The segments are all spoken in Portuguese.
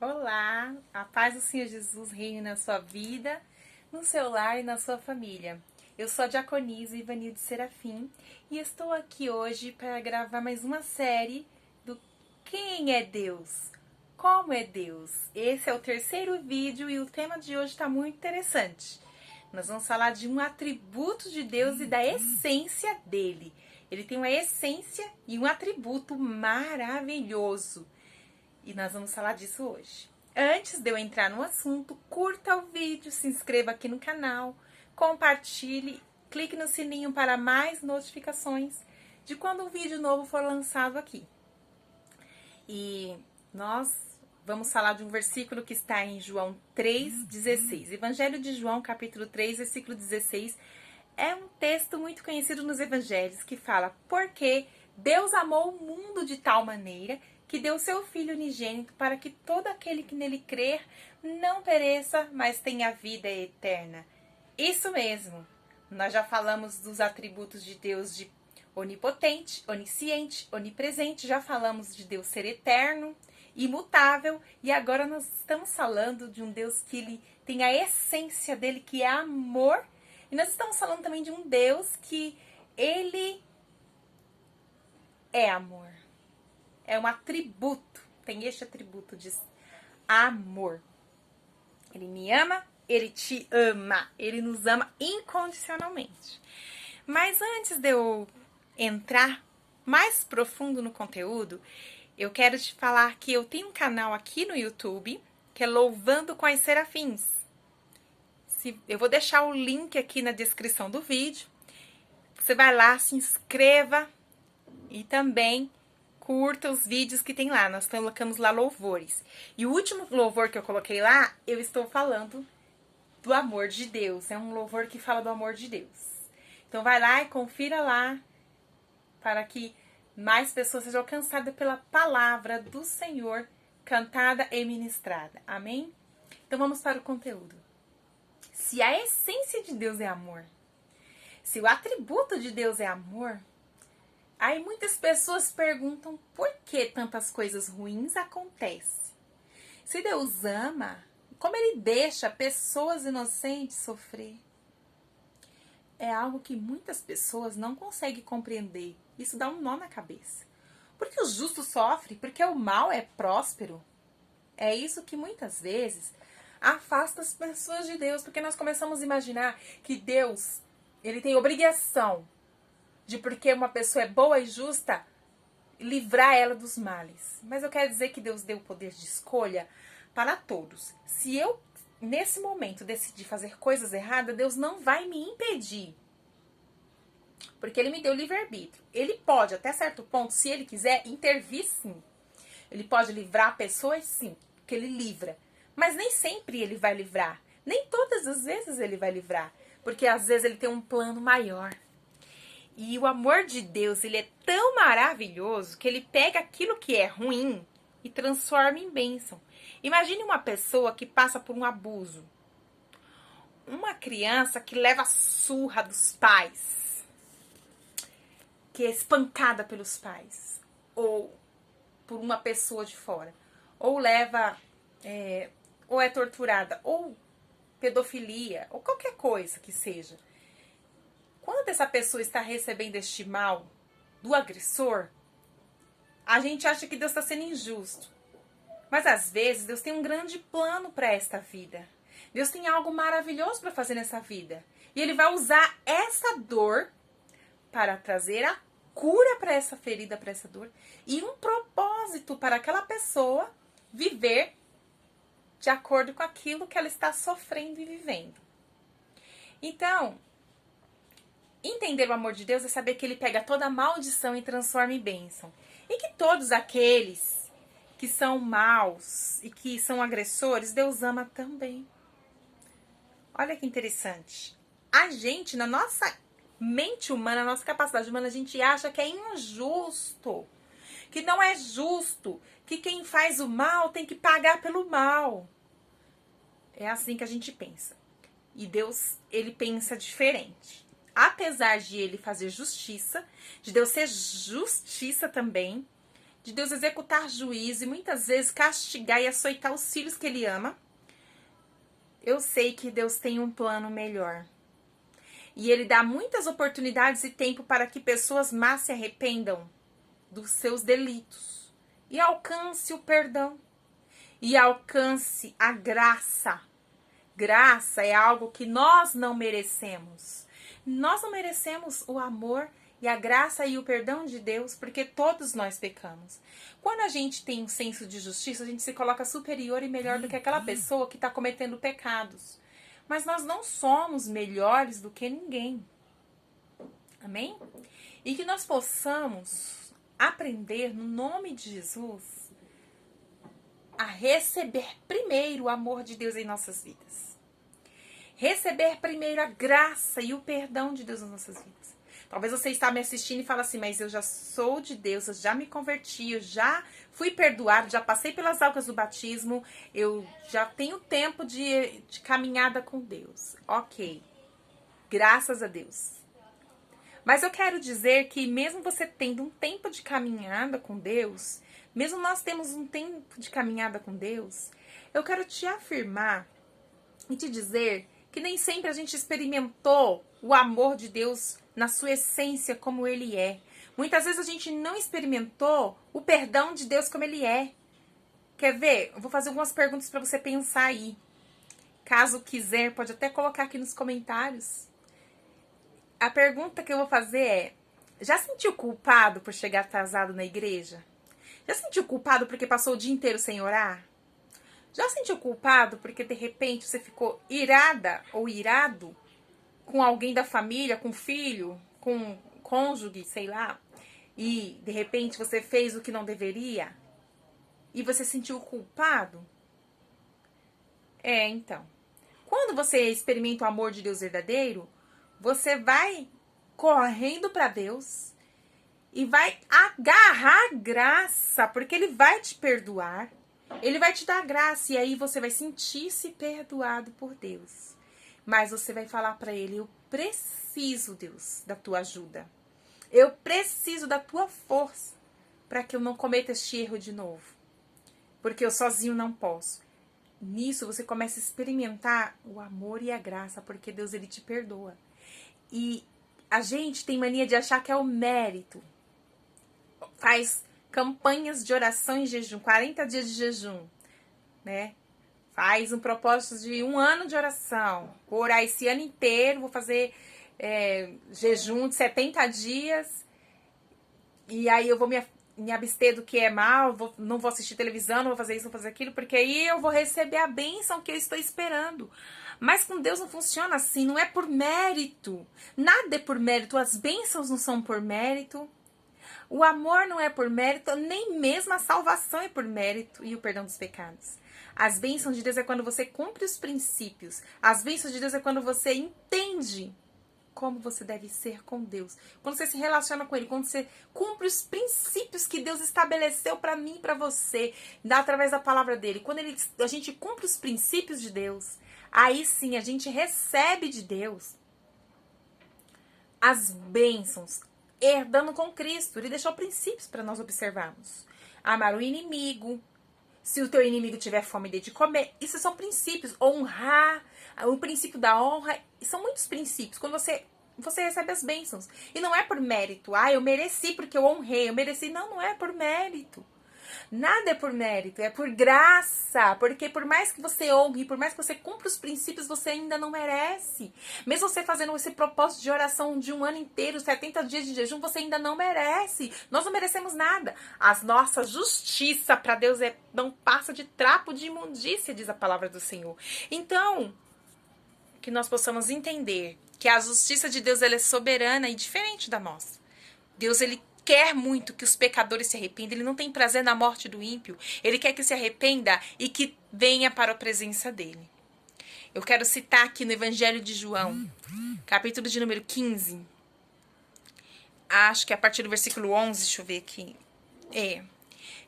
Olá, a paz do Senhor Jesus reine na sua vida, no seu lar e na sua família. Eu sou a Diaconisa Ivanilde Serafim e estou aqui hoje para gravar mais uma série do Quem é Deus? Como é Deus? Esse é o terceiro vídeo e o tema de hoje está muito interessante. Nós vamos falar de um atributo de Deus e da essência dele. Ele tem uma essência e um atributo maravilhoso. E nós vamos falar disso hoje. Antes de eu entrar no assunto, curta o vídeo, se inscreva aqui no canal, compartilhe, clique no sininho para mais notificações de quando um vídeo novo for lançado aqui. E nós vamos falar de um versículo que está em João 3,16. Evangelho de João, capítulo 3, versículo 16. É um texto muito conhecido nos evangelhos que fala: porque Deus amou o mundo de tal maneira que deu seu Filho unigênito para que todo aquele que nele crer não pereça, mas tenha vida eterna. Isso mesmo. Nós já falamos dos atributos de Deus de onipotente, onisciente, onipresente. Já falamos de Deus ser eterno, imutável. E agora nós estamos falando de um Deus que ele tem a essência dele, que é amor. E nós estamos falando também de um Deus que ele é amor. É um atributo, tem este atributo de amor. Ele me ama, ele te ama, ele nos ama incondicionalmente. Mas antes de eu entrar mais profundo no conteúdo, eu quero te falar que eu tenho um canal aqui no YouTube, que é Louvando com as Serafins. Eu vou deixar o link aqui na descrição do vídeo. Você vai lá, se inscreva e também curta os vídeos que tem lá. Nós colocamos lá louvores. E o último louvor que eu coloquei lá, eu estou falando do amor de Deus. É um louvor que fala do amor de Deus. Então vai lá e confira lá para que mais pessoas sejam alcançadas pela palavra do Senhor cantada e ministrada. Amém? Então vamos para o conteúdo. Se a essência de Deus é amor, se o atributo de Deus é amor, aí muitas pessoas perguntam por que tantas coisas ruins acontecem. Se Deus ama, como ele deixa pessoas inocentes sofrer? É algo que muitas pessoas não conseguem compreender. Isso dá um nó na cabeça. Porque o justo sofre, porque o mal é próspero. É isso que muitas vezes afasta as pessoas de Deus, porque nós começamos a imaginar que Deus, ele tem obrigação de, porque uma pessoa é boa e justa, livrar ela dos males. Mas eu quero dizer que Deus deu o poder de escolha para todos. Se eu, nesse momento, decidir fazer coisas erradas, Deus não vai me impedir. Porque ele me deu livre-arbítrio. Ele pode, até certo ponto, se ele quiser, intervir sim. Ele pode livrar pessoas sim, porque ele livra. Mas nem sempre ele vai livrar. Nem todas as vezes ele vai livrar. Porque às vezes ele tem um plano maior. E o amor de Deus, ele é tão maravilhoso que ele pega aquilo que é ruim e transforma em bênção. Imagine uma pessoa que passa por um abuso. Uma criança que leva surra dos pais, que é espancada pelos pais, ou por uma pessoa de fora, ou leva, ou é torturada, ou pedofilia, ou qualquer coisa que seja. Quando essa pessoa está recebendo este mal do agressor, a gente acha que Deus está sendo injusto. Mas às vezes Deus tem um grande plano para esta vida. Deus tem algo maravilhoso para fazer nessa vida. E Ele vai usar essa dor para trazer a cura para essa ferida, para essa dor. E um propósito para aquela pessoa viver de acordo com aquilo que ela está sofrendo e vivendo. Então, entender o amor de Deus é saber que ele pega toda a maldição e transforma em bênção. E que todos aqueles que são maus e que são agressores, Deus ama também. Olha que interessante. A gente, na nossa mente humana, na nossa capacidade humana, a gente acha que é injusto. Que não é justo. Que quem faz o mal tem que pagar pelo mal. É assim que a gente pensa. E Deus, ele pensa diferente. Apesar de ele fazer justiça, de Deus ser justiça também, de Deus executar juízo e muitas vezes castigar e açoitar os filhos que ele ama, eu sei que Deus tem um plano melhor. E ele dá muitas oportunidades e tempo para que pessoas más se arrependam dos seus delitos e alcance o perdão e alcance a graça. Graça é algo que nós não merecemos. Nós não merecemos o amor e a graça e o perdão de Deus, porque todos nós pecamos. Quando a gente tem um senso de justiça, a gente se coloca superior e melhor do que aquela pessoa que está cometendo pecados. Mas nós não somos melhores do que ninguém. Amém? E que nós possamos aprender, no nome de Jesus, a receber primeiro o amor de Deus em nossas vidas. Receber primeiro a graça e o perdão de Deus nas nossas vidas. Talvez você está me assistindo e fala assim, mas eu já sou de Deus, eu já me converti, eu já fui perdoado, já passei pelas águas do batismo, eu já tenho tempo de caminhada com Deus. Ok, graças a Deus. Mas eu quero dizer que mesmo você tendo um tempo de caminhada com Deus, mesmo nós temos um tempo de caminhada com Deus, eu quero te afirmar e te dizer que nem sempre a gente experimentou o amor de Deus na sua essência como ele é. Muitas vezes a gente não experimentou o perdão de Deus como ele é. Quer ver? Eu vou fazer algumas perguntas para você pensar aí. Caso quiser, pode até colocar aqui nos comentários. A pergunta que eu vou fazer é: já sentiu culpado por chegar atrasado na igreja? Já sentiu culpado porque passou o dia inteiro sem orar? Já sentiu culpado porque de repente você ficou irada ou irado com alguém da família, com filho, com cônjuge, sei lá, e de repente você fez o que não deveria e você se sentiu culpado? Então, quando você experimenta o amor de Deus verdadeiro, você vai correndo para Deus e vai agarrar graça, porque ele vai te perdoar. Ele vai te dar graça e aí você vai sentir-se perdoado por Deus. Mas você vai falar para ele: eu preciso, Deus, da tua ajuda. Eu preciso da tua força para que eu não cometa este erro de novo. Porque eu sozinho não posso. Nisso você começa a experimentar o amor e a graça, porque Deus, ele te perdoa. E a gente tem mania de achar que é o mérito. Faz campanhas de oração e jejum, 40 dias de jejum, né? Faz um propósito de 1 ano de oração. Vou orar esse ano inteiro, vou fazer jejum de 70 dias. E aí eu vou me abster do que é mal, não vou assistir televisão, não vou fazer isso, não vou fazer aquilo, porque aí eu vou receber a bênção que eu estou esperando. Mas com Deus não funciona assim, não é por mérito. Nada é por mérito, as bênçãos não são por mérito. O amor não é por mérito, nem mesmo a salvação é por mérito e o perdão dos pecados. As bênçãos de Deus é quando você cumpre os princípios. As bênçãos de Deus é quando você entende como você deve ser com Deus. Quando você se relaciona com Ele, quando você cumpre os princípios que Deus estabeleceu para mim e para você, através da palavra dEle. Quando a gente cumpre os princípios de Deus, aí sim a gente recebe de Deus as bênçãos, herdando com Cristo. Ele deixou princípios para nós observarmos. Amar o inimigo. Se o teu inimigo tiver fome, dê de comer. Isso são princípios. Honrar. O princípio da honra. São muitos princípios. Quando você recebe as bênçãos. E não é por mérito. Eu mereci porque eu honrei. Eu mereci. Não, não é por mérito. Nada é por mérito, é por graça, porque por mais que você honre, por mais que você cumpra os princípios, você ainda não merece. Mesmo você fazendo esse propósito de oração de 1 ano inteiro, 70 dias de jejum, você ainda não merece. Nós não merecemos nada. A nossa justiça para Deus não passa de trapo de imundícia, diz a palavra do Senhor. Então, que nós possamos entender que a justiça de Deus ela é soberana e diferente da nossa. Deus, ele quer muito que os pecadores se arrependam. Ele não tem prazer na morte do ímpio. Ele quer que se arrependa e que venha para a presença dele. Eu quero citar aqui no Evangelho de João, capítulo de número 15. Acho que é a partir do versículo 11, deixa eu ver aqui.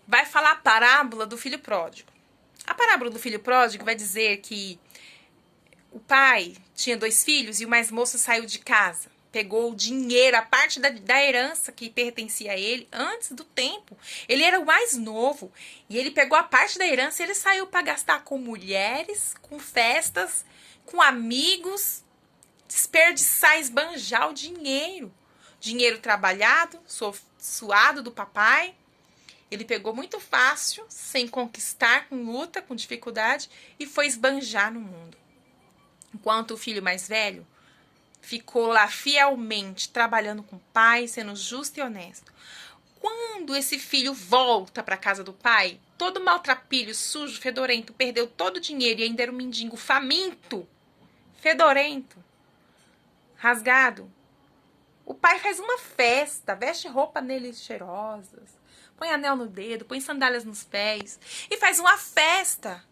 Vai falar a parábola do filho pródigo. A parábola do filho pródigo vai dizer que o pai tinha 2 filhos e o mais moço saiu de casa. pegou o dinheiro, a parte da herança que pertencia a ele antes do tempo. Ele era o mais novo e ele pegou a parte da herança e ele saiu para gastar com mulheres, com festas, com amigos, desperdiçar, esbanjar o dinheiro. Dinheiro trabalhado, suado do papai. Ele pegou muito fácil, sem conquistar, com luta, com dificuldade, e foi esbanjar no mundo. Enquanto o filho mais velho ficou lá fielmente, trabalhando com o pai, sendo justo e honesto. Quando esse filho volta para a casa do pai, todo maltrapilho, sujo, fedorento, perdeu todo o dinheiro e ainda era um mendigo faminto, fedorento, rasgado. O pai faz uma festa, veste roupa nele cheirosas, põe anel no dedo, põe sandálias nos pés e faz uma festa.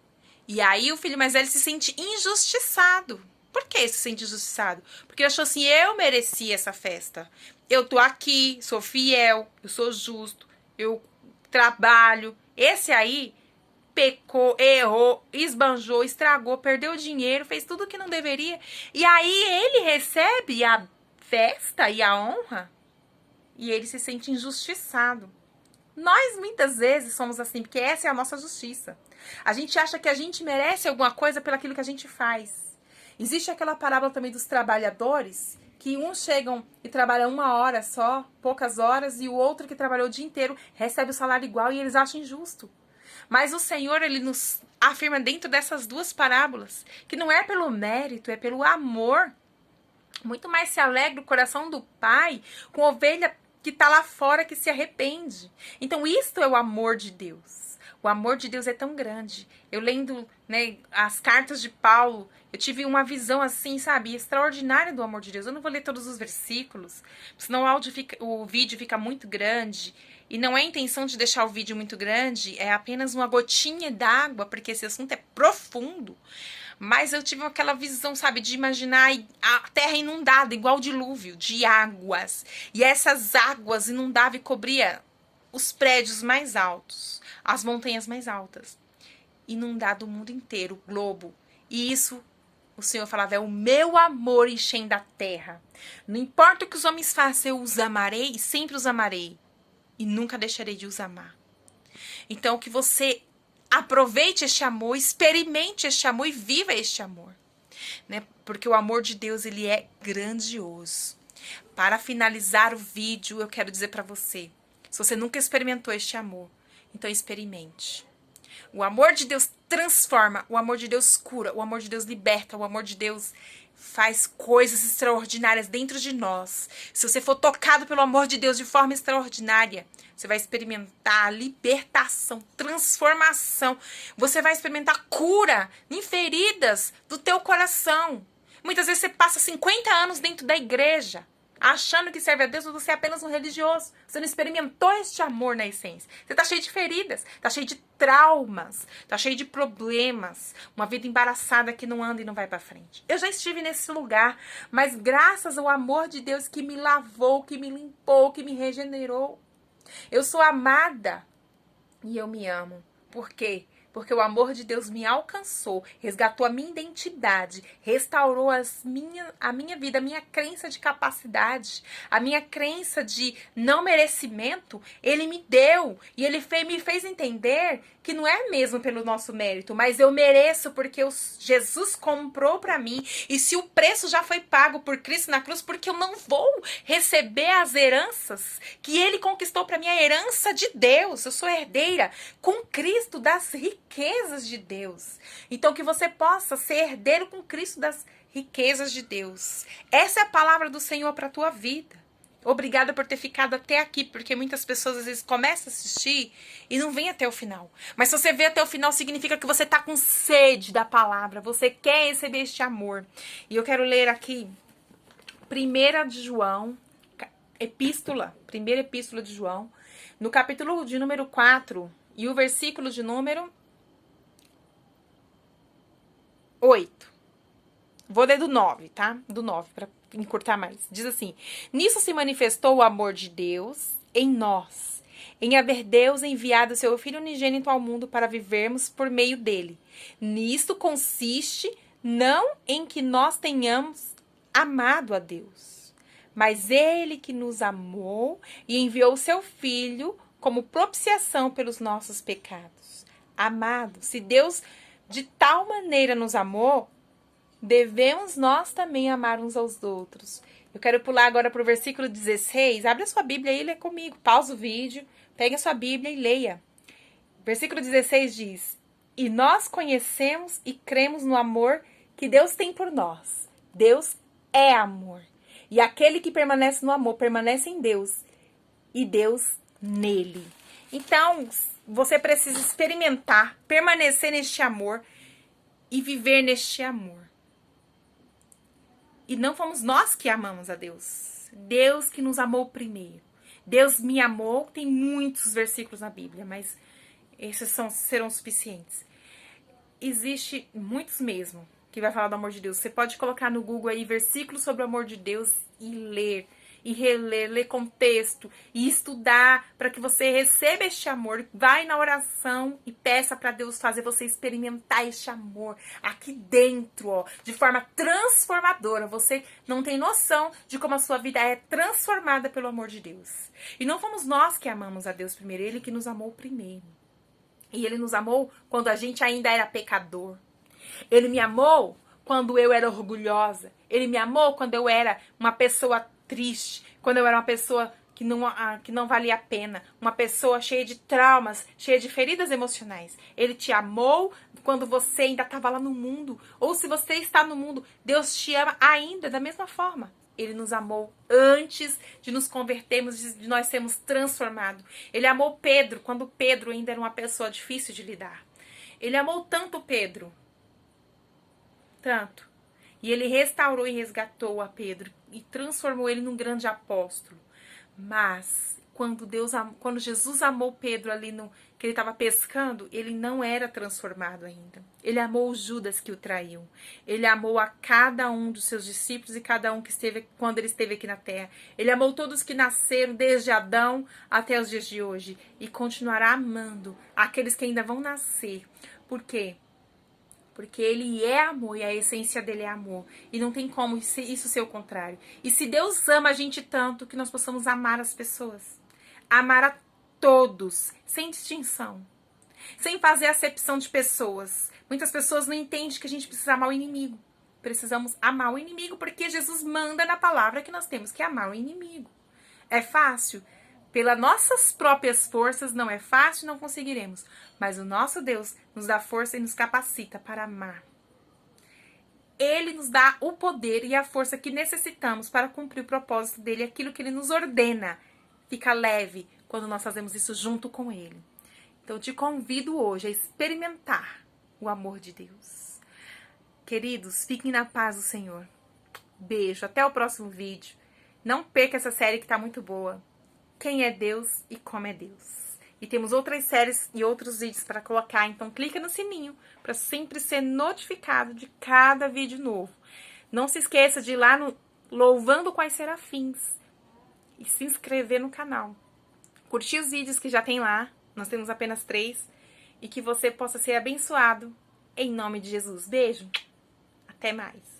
E aí o filho mais velho se sente injustiçado. Por que se sente injustiçado? Porque ele achou assim, eu mereci essa festa. Eu tô aqui, sou fiel, eu sou justo, eu trabalho. Esse aí pecou, errou, esbanjou, estragou, perdeu dinheiro, fez tudo o que não deveria. E aí ele recebe a festa e a honra e ele se sente injustiçado. Nós muitas vezes somos assim, porque essa é a nossa justiça. A gente acha que a gente merece alguma coisa pelo aquilo que a gente faz. Existe aquela parábola também dos trabalhadores, que uns chegam e trabalham 1 hora só, poucas horas, e o outro que trabalhou o dia inteiro recebe o salário igual e eles acham injusto. Mas o Senhor, ele nos afirma dentro dessas duas parábolas, que não é pelo mérito, é pelo amor. Muito mais se alegra o coração do pai com a ovelha que está lá fora que se arrepende. Então, isto é o amor de Deus. O amor de Deus é tão grande. Eu lendo, né, as cartas de Paulo, eu tive uma visão assim, sabe, extraordinária do amor de Deus. Eu não vou ler todos os versículos, senão o vídeo fica muito grande. E não é a intenção de deixar o vídeo muito grande, é apenas uma gotinha d'água, porque esse assunto é profundo. Mas eu tive aquela visão, sabe, de imaginar a terra inundada, igual o dilúvio, de águas. E essas águas inundavam e cobria os prédios mais altos, as montanhas mais altas. Inundado o mundo inteiro, o globo. E isso, o Senhor falava, é o meu amor enchendo a terra. Não importa o que os homens façam, eu os amarei e sempre os amarei. E nunca deixarei de os amar. Então, que você aproveite este amor, experimente este amor e viva este amor, né? Porque o amor de Deus, ele é grandioso. Para finalizar o vídeo, eu quero dizer para você, se você nunca experimentou este amor, então experimente. O amor de Deus transforma, o amor de Deus cura, o amor de Deus liberta, o amor de Deus faz coisas extraordinárias dentro de nós. Se você for tocado pelo amor de Deus de forma extraordinária, você vai experimentar libertação, transformação. Você vai experimentar cura em feridas do teu coração. Muitas vezes você passa 50 anos dentro da igreja, achando que serve a Deus, mas você é apenas um religioso. Você não experimentou este amor na essência. Você está cheio de feridas, está cheio de traumas, está cheio de problemas. Uma vida embaraçada que não anda e não vai para frente. Eu já estive nesse lugar, mas graças ao amor de Deus que me lavou, que me limpou, que me regenerou. Eu sou amada e eu me amo. Por quê? Porque o amor de Deus me alcançou, resgatou a minha identidade, restaurou a minha vida, a minha crença de capacidade, a minha crença de não merecimento. Ele me deu e ele me fez entender que não é mesmo pelo nosso mérito, mas eu mereço porque Jesus comprou para mim. E se o preço já foi pago por Cristo na cruz, porque eu não vou receber as heranças que ele conquistou para mim, a herança de Deus. Eu sou herdeira com Cristo das riquezas de Deus. Então que você possa ser herdeiro com Cristo das riquezas de Deus. Essa é a palavra do Senhor para a tua vida. Obrigada por ter ficado até aqui, porque muitas pessoas às vezes começam a assistir e não vem até o final. Mas se você vê até o final, significa que você está com sede da palavra, você quer receber este amor. E eu quero ler aqui 1 de João, primeira epístola de João, no capítulo de número 4 e o versículo de número 8. Vou ler do 9, tá? Do 9, para encurtar mais. Diz assim: nisso se manifestou o amor de Deus em nós, em haver Deus enviado seu Filho unigênito ao mundo para vivermos por meio dele. Nisto consiste não em que nós tenhamos amado a Deus, mas ele que nos amou e enviou o seu Filho como propiciação pelos nossos pecados. Amado, se Deus de tal maneira nos amou, devemos nós também amar uns aos outros. Eu quero pular agora para o versículo 16. Abre a sua Bíblia aí e lê comigo. Pausa o vídeo, pega a sua Bíblia e leia. Versículo 16 diz: E nós conhecemos e cremos no amor que Deus tem por nós. Deus é amor. E aquele que permanece no amor, permanece em Deus. E Deus nele. Então, você precisa experimentar, permanecer neste amor e viver neste amor. E não fomos nós que amamos a Deus. Deus que nos amou primeiro. Deus me amou. Tem muitos versículos na Bíblia, mas esses serão suficientes. Existe muitos mesmo que vai falar do amor de Deus. Você pode colocar no Google aí versículos sobre o amor de Deus e ler. E reler, ler contexto e estudar para que você receba este amor. Vai na oração e peça para Deus fazer você experimentar este amor aqui dentro, ó, de forma transformadora. Você não tem noção de como a sua vida é transformada pelo amor de Deus. E não fomos nós que amamos a Deus primeiro, Ele que nos amou primeiro. E Ele nos amou quando a gente ainda era pecador. Ele me amou quando eu era orgulhosa. Ele me amou quando eu era uma pessoa triste, quando eu era uma pessoa que não valia a pena, uma pessoa cheia de traumas, cheia de feridas emocionais. Ele te amou quando você ainda estava lá no mundo, ou se você está no mundo, Deus te ama ainda da mesma forma. Ele nos amou antes de nos convertermos, de nós sermos transformados. Ele amou Pedro quando Pedro ainda era uma pessoa difícil de lidar. Ele amou tanto Pedro, tanto. E ele restaurou e resgatou a Pedro e transformou ele num grande apóstolo. Mas quando Jesus amou Pedro ali que ele estava pescando, ele não era transformado ainda. Ele amou o Judas que o traiu. Ele amou a cada um dos seus discípulos e cada um que esteve quando ele esteve aqui na terra. Ele amou todos que nasceram desde Adão até os dias de hoje e continuará amando aqueles que ainda vão nascer. Por quê? Porque ele é amor e a essência dele é amor. E não tem como isso ser o contrário. E se Deus ama a gente tanto, que nós possamos amar as pessoas. Amar a todos, sem distinção. Sem fazer acepção de pessoas. Muitas pessoas não entendem que a gente precisa amar o inimigo. Precisamos amar o inimigo porque Jesus manda na palavra que nós temos que amar o inimigo. É fácil? Pelas nossas próprias forças não é fácil, não conseguiremos. Mas o nosso Deus nos dá força e nos capacita para amar. Ele nos dá o poder e a força que necessitamos para cumprir o propósito dele, aquilo que ele nos ordena. Fica leve quando nós fazemos isso junto com ele. Então eu te convido hoje a experimentar o amor de Deus. Queridos, fiquem na paz do Senhor. Beijo, até o próximo vídeo. Não perca essa série que está muito boa. Quem é Deus e como é Deus. E temos outras séries e outros vídeos para colocar, então clica no sininho para sempre ser notificado de cada vídeo novo. Não se esqueça de ir lá no Louvando com as Serafins e se inscrever no canal. Curtir os vídeos que já tem lá, nós temos apenas 3, e que você possa ser abençoado em nome de Jesus. Beijo, até mais.